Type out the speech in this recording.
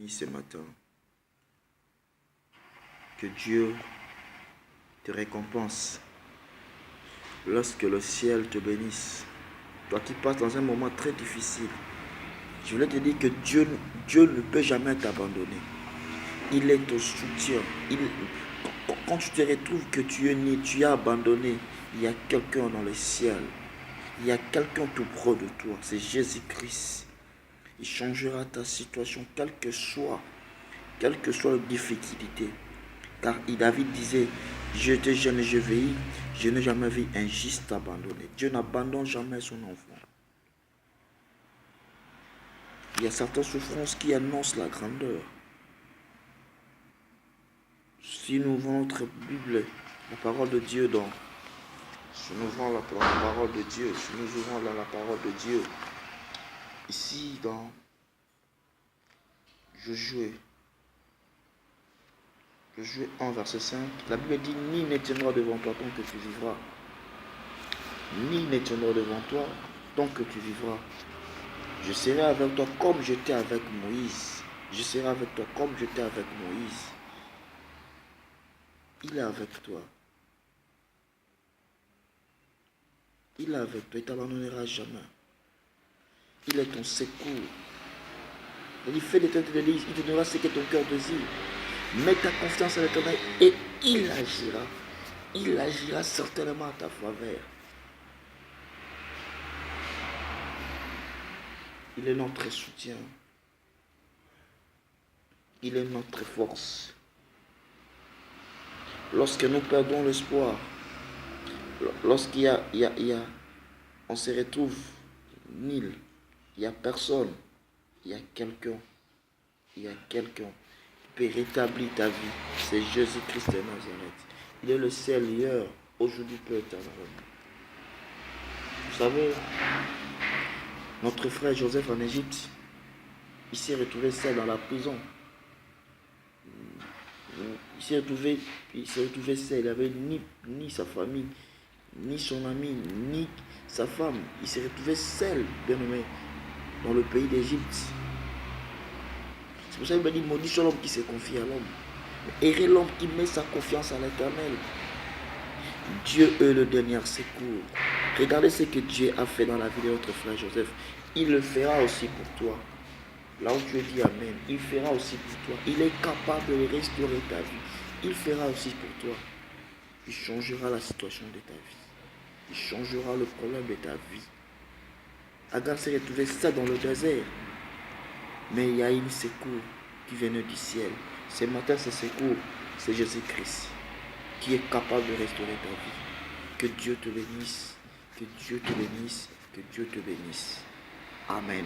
Ce matin, que Dieu te récompense lorsque le ciel te bénisse. Toi qui passes dans un moment très difficile, je voulais te dire que Dieu ne peut jamais t'abandonner. Il est ton soutien. Quand tu te retrouves que tu es né, tu es abandonné, il y a quelqu'un dans le ciel. Il y a quelqu'un tout près de toi. C'est Jésus-Christ. Il changera ta situation, quelle que soit la difficulté. Car David disait, j'étais jeune et je vieillis, je n'ai jamais vu un juste abandonné. Dieu n'abandonne jamais son enfant. Il y a certaines souffrances qui annoncent la grandeur. Si nous ouvrons notre Bible, la parole de Dieu si nous ouvrons la parole de Dieu, si nous ouvrons la parole de Dieu, ici dans Josué 1, verset 5, la Bible dit, ni ne tiendra devant toi tant que tu vivras. Ni ne tiendra devant toi tant que tu vivras. Je serai avec toi comme j'étais avec Moïse. Je serai avec toi comme j'étais avec Moïse. Il est avec toi. Il est avec toi. Il ne t'abandonnera jamais. Il est ton secours. Il fait de tête de l'Église. Il te donnera ce que ton cœur désire. Mets ta confiance en l'Éternel et il agira. Il agira certainement à ta faveur. Il est notre soutien. Il est notre force. Lorsque nous perdons l'espoir, on se retrouve nul, il n'y a personne, il y a quelqu'un qui peut rétablir ta vie. C'est Jésus-Christ de Nazareth. Il est le seul hier, aujourd'hui peut être éternellement. Vous savez, notre frère Joseph en Égypte, il s'est retrouvé seul dans la prison. Il s'est retrouvé seul. Il n'avait ni sa famille, ni son ami, ni sa femme. Il s'est retrouvé seul, bien aimé, dans le pays d'Égypte. C'est pour ça qu'il m'a dit, maudit soit l'homme qui se confie à l'homme. Heureux l'homme qui met sa confiance à l'Éternel. Dieu est le dernier secours. Regardez ce que Dieu a fait dans la vie de notre frère Joseph. Il le fera aussi pour toi. Là où tu es dit Amen, il fera aussi pour toi. Il est capable de restaurer ta vie. Il fera aussi pour toi. Il changera la situation de ta vie. Il changera le problème de ta vie. Agar s'est retrouvé ça dans le désert. Mais il y a une secours qui vient du ciel. Ce matin, ce secours, c'est Jésus-Christ qui est capable de restaurer ta vie. Que Dieu te bénisse. Que Dieu te bénisse. Que Dieu te bénisse. Amen.